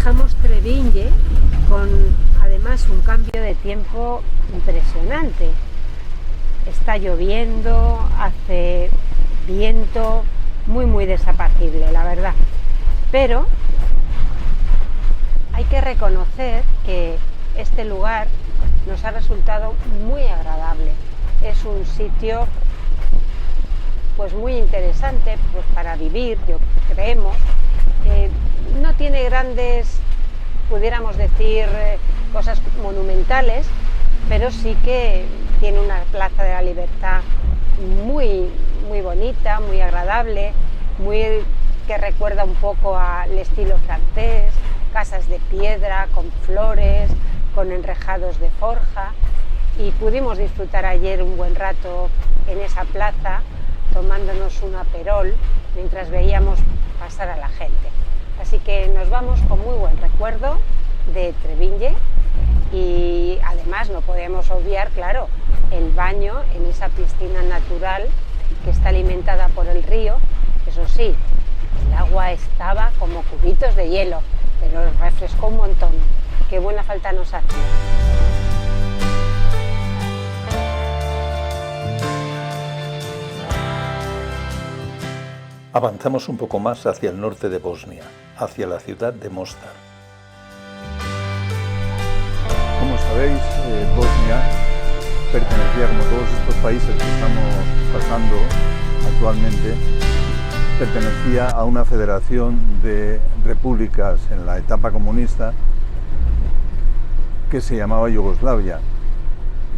dejamos Trebinje con además un cambio de tiempo impresionante. Está lloviendo, hace viento, muy desapacible, la verdad. Pero hay que reconocer que este lugar nos ha resultado muy agradable. Es un sitio pues muy interesante pues para vivir, creemos. No tiene grandes, pudiéramos decir, cosas monumentales, pero sí que tiene una Plaza de la Libertad muy bonita, muy agradable, que recuerda un poco al estilo francés, casas de piedra, con flores, con enrejados de forja, y pudimos disfrutar ayer un buen rato en esa plaza, tomándonos un aperol mientras veíamos pasar a la gente. Así que nos vamos con muy buen recuerdo de Trebinje, y además no podemos obviar, claro, el baño en esa piscina natural que está alimentada por el río. Eso sí, el agua estaba como cubitos de hielo, pero refrescó un montón. Qué buena falta nos hace. Avanzamos un poco más hacia el norte de Bosnia, hacia la ciudad de Mostar. Como sabéis, Bosnia pertenecía, como todos estos países que estamos pasando actualmente, pertenecía a una federación de repúblicas en la etapa comunista que se llamaba Yugoslavia.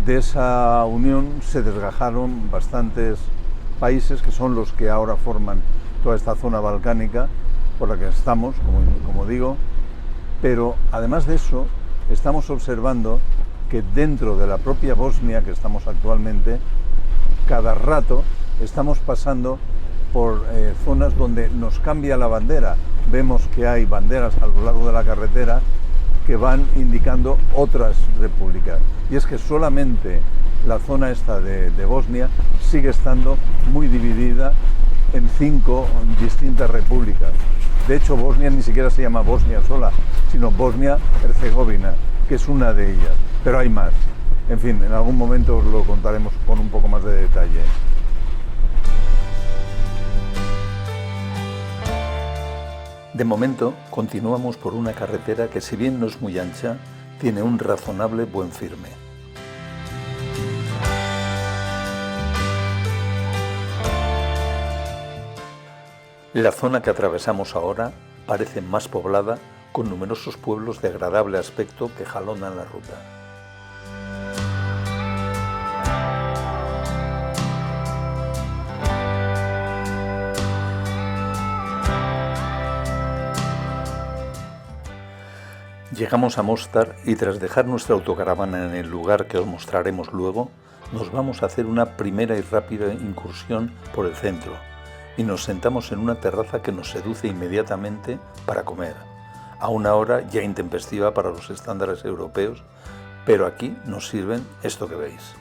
De esa unión se desgajaron bastantes países que son los que ahora forman toda esta zona balcánica por la que estamos, como digo, pero además de eso estamos observando que dentro de la propia Bosnia que estamos actualmente, cada rato estamos pasando por zonas donde nos cambia la bandera. Vemos que hay banderas a lo largo de la carretera que van indicando otras repúblicas. Y es que solamente la zona esta de Bosnia sigue estando muy dividida en 5 distintas repúblicas. De hecho, Bosnia ni siquiera se llama Bosnia sola, sino Bosnia-Herzegovina, que es una de ellas, pero hay más. En fin, en algún momento os lo contaremos con un poco más de detalle. De momento, continuamos por una carretera que, si bien no es muy ancha, tiene un razonable buen firme. La zona que atravesamos ahora parece más poblada, con numerosos pueblos de agradable aspecto que jalonan la ruta. Llegamos a Mostar y tras dejar nuestra autocaravana en el lugar que os mostraremos luego, nos vamos a hacer una primera y rápida incursión por el centro y nos sentamos en una terraza que nos seduce inmediatamente para comer, a una hora ya intempestiva para los estándares europeos, pero aquí nos sirven esto que veis.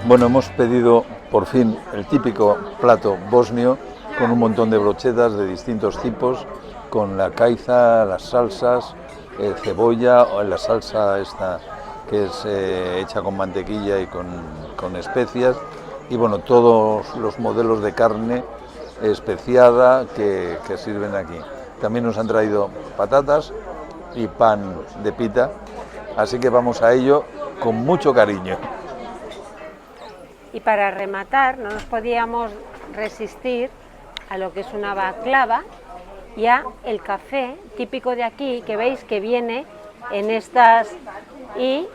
Bueno, hemos pedido por fin el típico plato bosnio, con un montón de brochetas de distintos tipos, con la caiza, las salsas, cebolla, o la salsa esta que es hecha con mantequilla y con especias, y bueno, todos los modelos de carne especiada que sirven aquí. También nos han traído patatas y pan de pita, así que vamos a ello con mucho cariño. Y para rematar, no nos podíamos resistir a lo que es una baklava y a el café típico de aquí, que veis que viene en estas y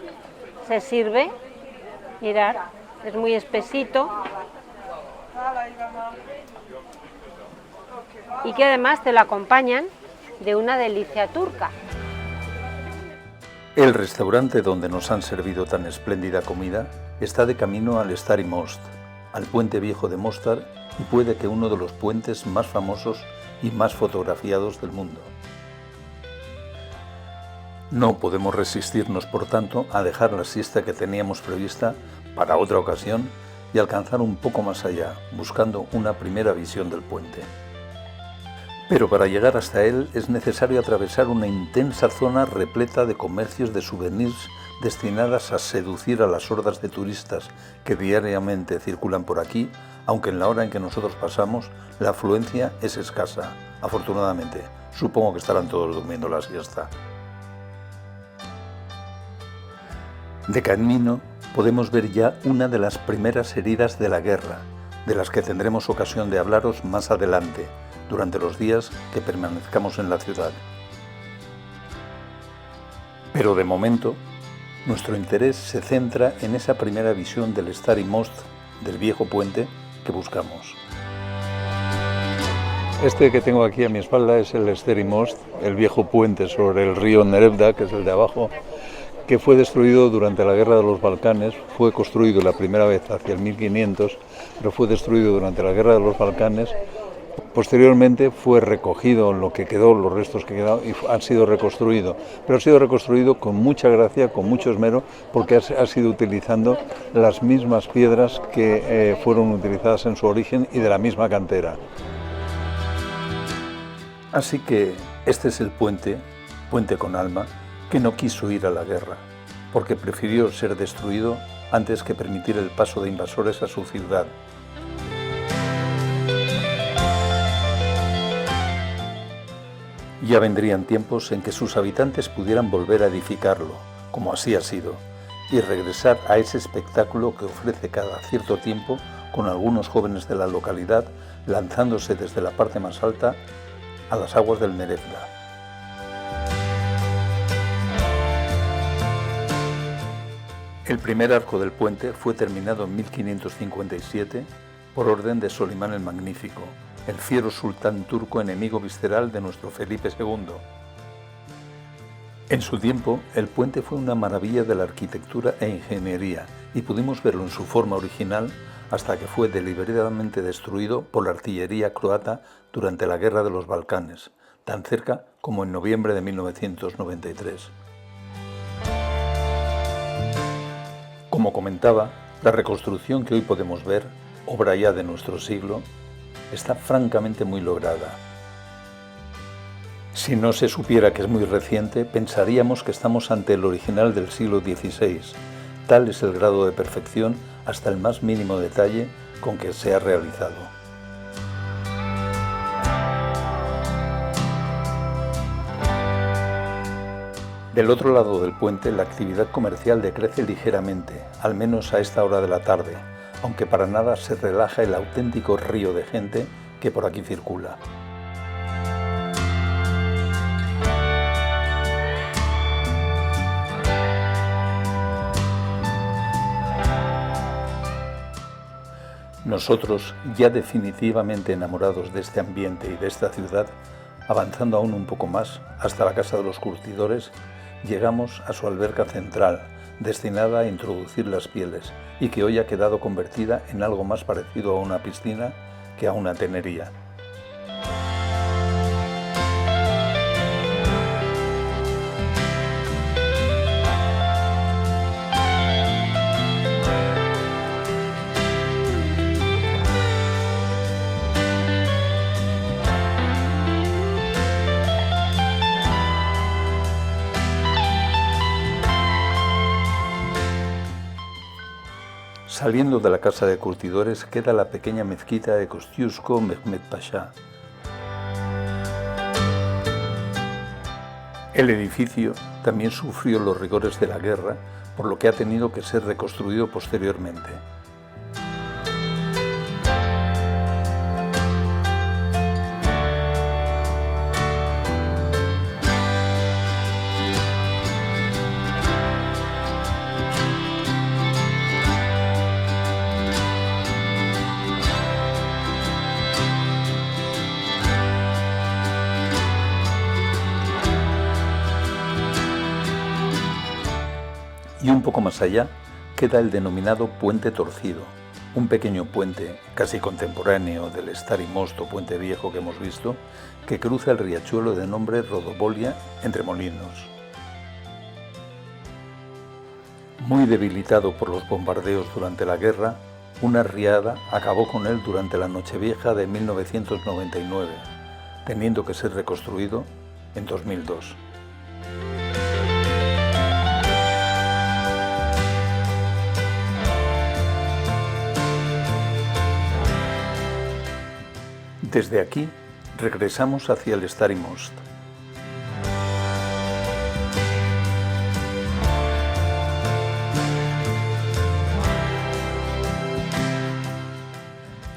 se sirve, mirad, es muy espesito y que además te lo acompañan de una delicia turca. El restaurante donde nos han servido tan espléndida comida está de camino al Stari Most, al puente viejo de Mostar, y puede que uno de los puentes más famosos y más fotografiados del mundo. No podemos resistirnos, por tanto, a dejar la siesta que teníamos prevista para otra ocasión y alcanzar un poco más allá, buscando una primera visión del puente. Pero para llegar hasta él es necesario atravesar una intensa zona repleta de comercios de souvenirs destinadas a seducir a las hordas de turistas que diariamente circulan por aquí, aunque en la hora en que nosotros pasamos la afluencia es escasa, afortunadamente. Supongo que estarán todos durmiendo la siesta. De camino podemos ver ya una de las primeras heridas de la guerra, de las que tendremos ocasión de hablaros más adelante, durante los días que permanezcamos en la ciudad. Pero de momento, nuestro interés se centra en esa primera visión del Stary Most, del viejo puente, que buscamos. Este que tengo aquí a mi espalda es el Stary Most, el viejo puente sobre el río Neretva, que es el de abajo, que fue destruido durante la Guerra de los Balcanes. Fue construido la primera vez hacia el 1500, pero fue destruido durante la Guerra de los Balcanes. Posteriormente fue recogido lo que quedó, los restos que quedaron, y han sido reconstruido. Pero ha sido reconstruido con mucha gracia, con mucho esmero, porque ha sido utilizando las mismas piedras que fueron utilizadas en su origen y de la misma cantera. Así que este es el puente con alma, que no quiso ir a la guerra, porque prefirió ser destruido antes que permitir el paso de invasores a su ciudad. Ya vendrían tiempos en que sus habitantes pudieran volver a edificarlo, como así ha sido, y regresar a ese espectáculo que ofrece cada cierto tiempo con algunos jóvenes de la localidad lanzándose desde la parte más alta a las aguas del Neretva. El primer arco del puente fue terminado en 1557 por orden de Solimán el Magnífico, el fiero sultán turco enemigo visceral de nuestro Felipe II. En su tiempo, el puente fue una maravilla de la arquitectura e ingeniería y pudimos verlo en su forma original hasta que fue deliberadamente destruido por la artillería croata durante la Guerra de los Balcanes, tan cerca como en noviembre de 1993. Como comentaba, la reconstrucción que hoy podemos ver, obra ya de nuestro siglo, está francamente muy lograda. Si no se supiera que es muy reciente, pensaríamos que estamos ante el original del siglo XVI. Tal es el grado de perfección, hasta el más mínimo detalle, con que se ha realizado. Del otro lado del puente, la actividad comercial decrece ligeramente, al menos a esta hora de la tarde, aunque para nada se relaja el auténtico río de gente que por aquí circula. Nosotros, ya definitivamente enamorados de este ambiente y de esta ciudad, avanzando aún un poco más hasta la Casa de los Curtidores, llegamos a su alberca central, destinada a introducir las pieles, y que hoy ha quedado convertida en algo más parecido a una piscina que a una tenería. Saliendo de la Casa de Curtidores queda la pequeña mezquita de Kostiusko Mehmet Pasha. El edificio también sufrió los rigores de la guerra, por lo que ha tenido que ser reconstruido posteriormente. Y un poco más allá queda el denominado Puente Torcido, un pequeño puente casi contemporáneo del Stary Most o Puente Viejo que hemos visto, que cruza el riachuelo de nombre Rodovolia entre molinos. Muy debilitado por los bombardeos durante la guerra, una riada acabó con él durante la Nochevieja de 1999, teniendo que ser reconstruido en 2002. Desde aquí regresamos hacia el Stary Most.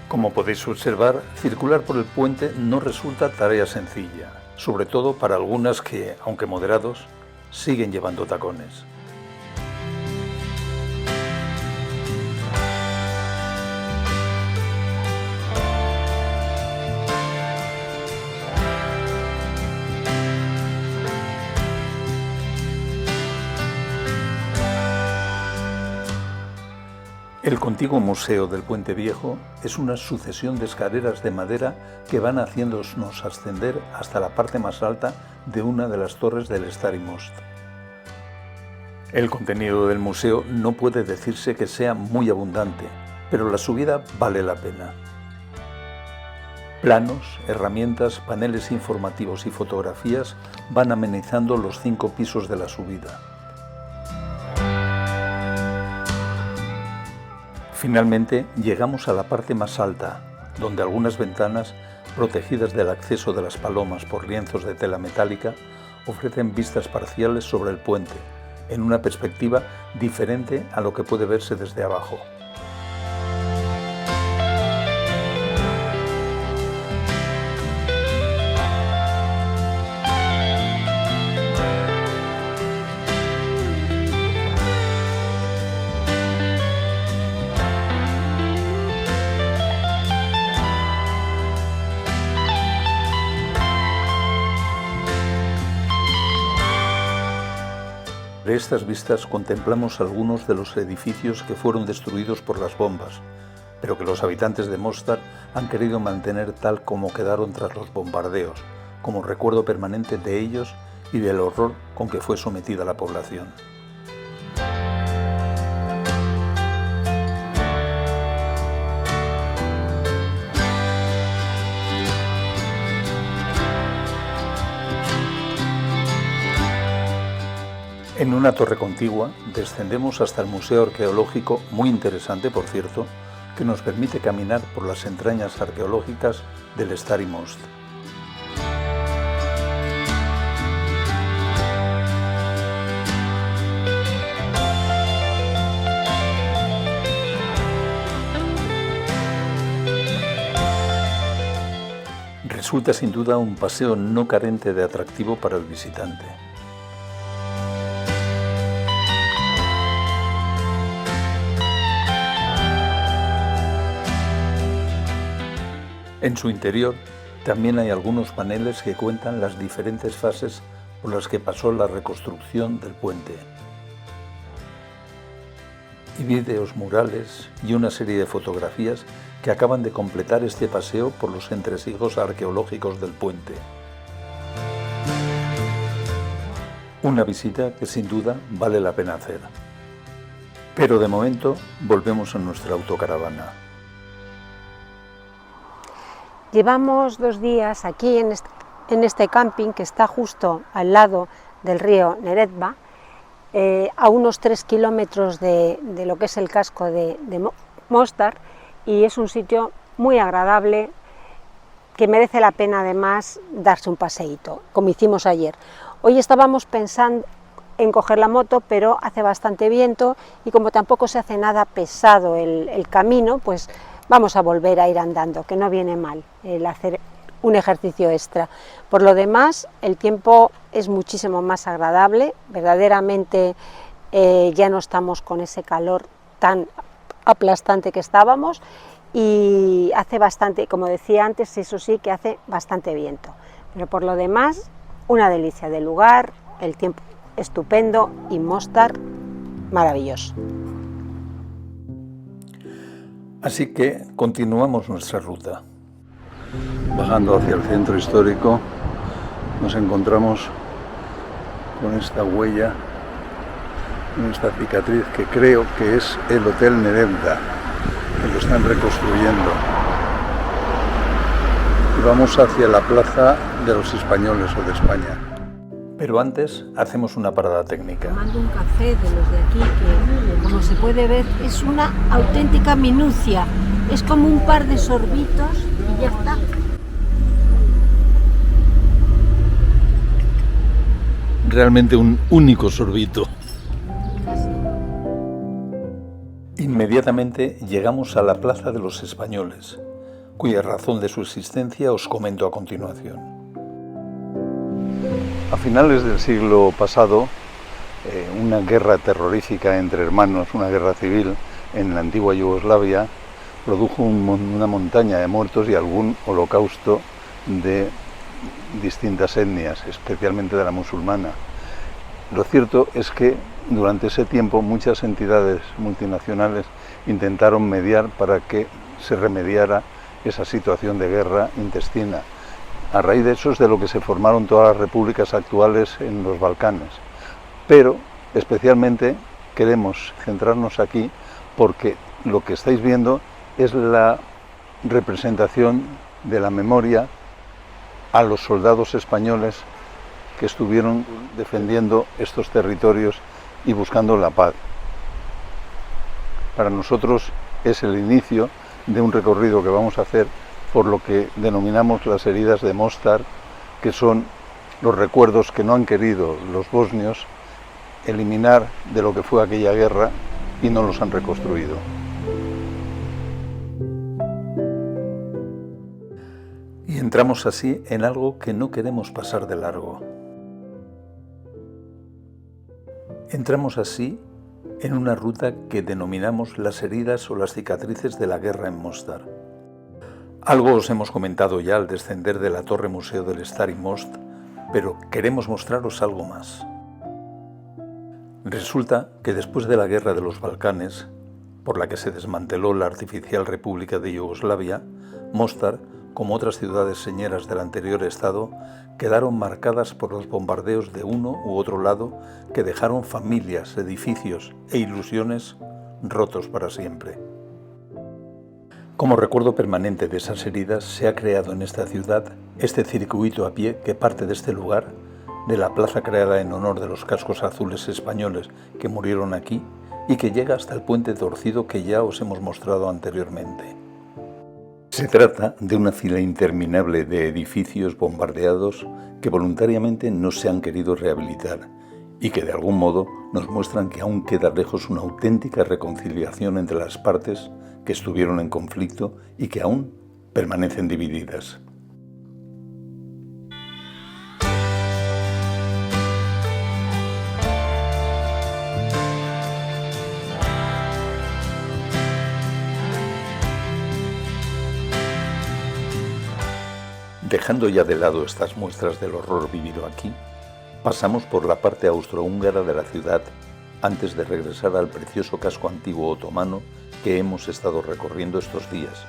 Como podéis observar, circular por el puente no resulta tarea sencilla, sobre todo para algunas que, aunque moderados, siguen llevando tacones. El contiguo museo del Puente Viejo es una sucesión de escaleras de madera que van haciéndonos ascender hasta la parte más alta de una de las torres del Stary Most. El contenido del museo no puede decirse que sea muy abundante, pero la subida vale la pena. Planos, herramientas, paneles informativos y fotografías van amenizando los 5 pisos de la subida. Finalmente llegamos a la parte más alta, donde algunas ventanas, protegidas del acceso de las palomas por lienzos de tela metálica, ofrecen vistas parciales sobre el puente, en una perspectiva diferente a lo que puede verse desde abajo. De estas vistas contemplamos algunos de los edificios que fueron destruidos por las bombas, pero que los habitantes de Mostar han querido mantener tal como quedaron tras los bombardeos, como recuerdo permanente de ellos y del horror con que fue sometida la población. En una torre contigua descendemos hasta el Museo Arqueológico, muy interesante por cierto, que nos permite caminar por las entrañas arqueológicas del Stary Most. Resulta sin duda un paseo no carente de atractivo para el visitante. En su interior también hay algunos paneles que cuentan las diferentes fases por las que pasó la reconstrucción del puente. Y vídeos murales y una serie de fotografías que acaban de completar este paseo por los entresijos arqueológicos del puente. Una visita que sin duda vale la pena hacer. Pero de momento volvemos a nuestra autocaravana. Llevamos 2 días aquí en este camping que está justo al lado del río Neretva, a unos 3 kilómetros de lo que es el casco de Mostar, y es un sitio muy agradable que merece la pena además darse un paseíto, como hicimos ayer. Hoy estábamos pensando en coger la moto, pero hace bastante viento y como tampoco se hace nada pesado el camino, pues vamos a volver a ir andando, que no viene mal el hacer un ejercicio extra. Por lo demás, el tiempo es muchísimo más agradable, verdaderamente ya no estamos con ese calor tan aplastante que estábamos y hace bastante, como decía antes, eso sí que hace bastante viento. Pero por lo demás, una delicia de lugar, el tiempo estupendo y Mostar maravilloso. Así que continuamos nuestra ruta. Bajando hacia el centro histórico nos encontramos con esta huella, con esta cicatriz que creo que es el Hotel Neretva, que lo están reconstruyendo. y vamos hacia la Plaza de los Españoles o de España. Pero antes hacemos una parada técnica. Tomando un café de los de aquí que, como se puede ver, es una auténtica minucia. Es como un par de sorbitos y ya está. Realmente un único sorbito. Inmediatamente llegamos a la Plaza de los Españoles, cuya razón de su existencia os comento a continuación. A finales del siglo pasado, una guerra terrorífica entre hermanos, una guerra civil en la antigua Yugoslavia, produjo una montaña de muertos y algún holocausto de distintas etnias, especialmente de la musulmana. Lo cierto es que durante ese tiempo muchas entidades multinacionales intentaron mediar para que se remediara esa situación de guerra intestina. A raíz de eso es de lo que se formaron todas las repúblicas actuales en los Balcanes. Pero especialmente queremos centrarnos aquí porque lo que estáis viendo es la representación de la memoria a los soldados españoles que estuvieron defendiendo estos territorios y buscando la paz. Para nosotros es el inicio de un recorrido que vamos a hacer por lo que denominamos las heridas de Mostar, que son los recuerdos que no han querido los bosnios eliminar de lo que fue aquella guerra y no los han reconstruido. Y entramos así en algo que no queremos pasar de largo. Entramos así en una ruta que denominamos las heridas o las cicatrices de la guerra en Mostar. Algo os hemos comentado ya al descender de la Torre Museo del Stari Most, pero queremos mostraros algo más. Resulta que después de la guerra de los Balcanes, por la que se desmanteló la artificial República de Yugoslavia, Mostar, como otras ciudades señeras del anterior estado, quedaron marcadas por los bombardeos de uno u otro lado que dejaron familias, edificios e ilusiones rotos para siempre. Como recuerdo permanente de esas heridas, se ha creado en esta ciudad este circuito a pie que parte de este lugar, de la plaza creada en honor de los cascos azules españoles que murieron aquí, y que llega hasta el puente torcido que ya os hemos mostrado anteriormente. Se trata de una fila interminable de edificios bombardeados que voluntariamente no se han querido rehabilitar y que de algún modo nos muestran que aún queda lejos una auténtica reconciliación entre las partes que estuvieron en conflicto y que aún permanecen divididas. Dejando ya de lado estas muestras del horror vivido aquí, pasamos por la parte austrohúngara de la ciudad antes de regresar al precioso casco antiguo otomano que hemos estado recorriendo estos días,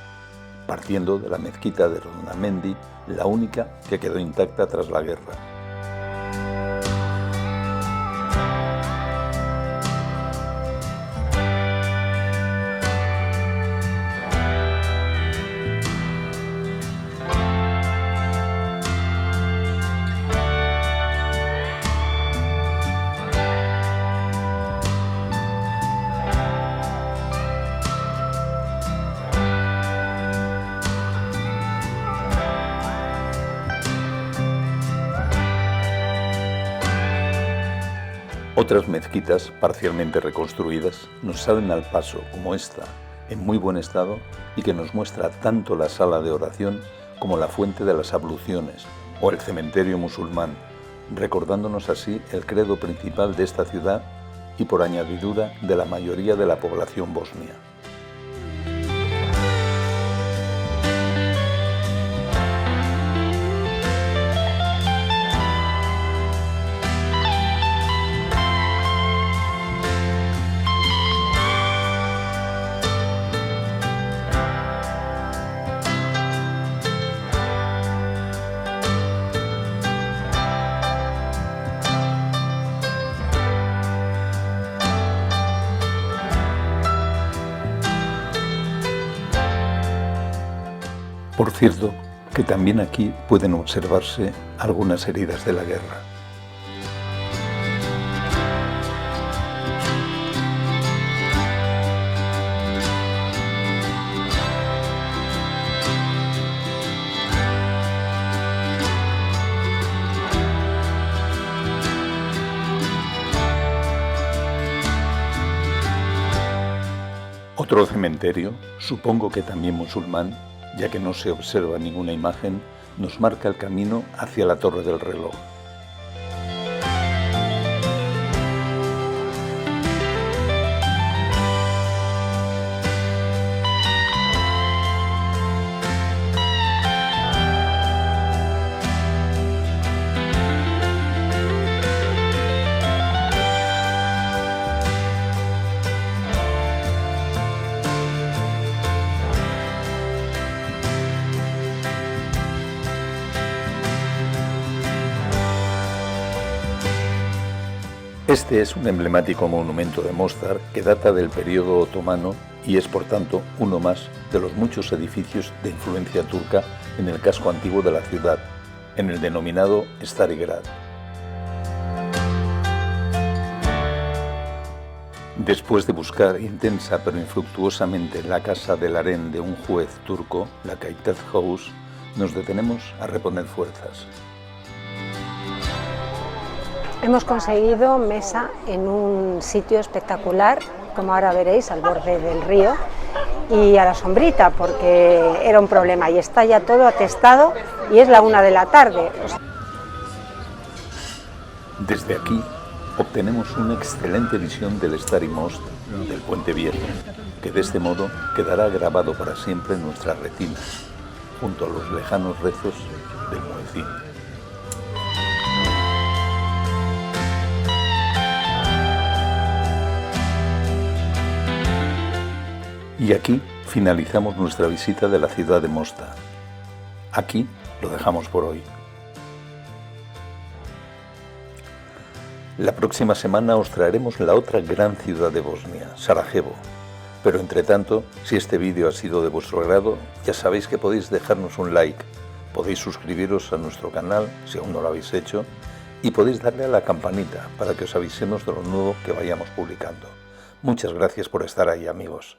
partiendo de la mezquita de Ronamendi, la única que quedó intacta tras la guerra. Otras mezquitas, parcialmente reconstruidas, nos salen al paso, como esta, en muy buen estado y que nos muestra tanto la sala de oración como la fuente de las abluciones o el cementerio musulmán, recordándonos así el credo principal de esta ciudad y por añadidura de la mayoría de la población bosnia. Por cierto, que también aquí pueden observarse algunas heridas de la guerra. Otro cementerio, supongo que también musulmán, ya que no se observa ninguna imagen, nos marca el camino hacia la Torre del Reloj. Este es un emblemático monumento de Mostar que data del periodo otomano y es, por tanto, uno más de los muchos edificios de influencia turca en el casco antiguo de la ciudad, en el denominado Starigrad. Después de buscar intensa pero infructuosamente la casa del harén de un juez turco, la Kaytaz House, nos detenemos a reponer fuerzas. Hemos conseguido mesa en un sitio espectacular, como ahora veréis, al borde del río y a la sombrita, porque era un problema y está ya todo atestado y es la 1 de la tarde. Desde aquí obtenemos una excelente visión del Stari Most, del Puente Viejo, que de este modo quedará grabado para siempre en nuestras retinas, junto a los lejanos rezos del muecín. Y aquí finalizamos nuestra visita de la ciudad de Mostar. Aquí lo dejamos por hoy. La próxima semana os traeremos la otra gran ciudad de Bosnia, Sarajevo. Pero entre tanto, si este vídeo ha sido de vuestro agrado, ya sabéis que podéis dejarnos un like, podéis suscribiros a nuestro canal si aún no lo habéis hecho y podéis darle a la campanita para que os avisemos de lo nuevo que vayamos publicando. Muchas gracias por estar ahí, amigos.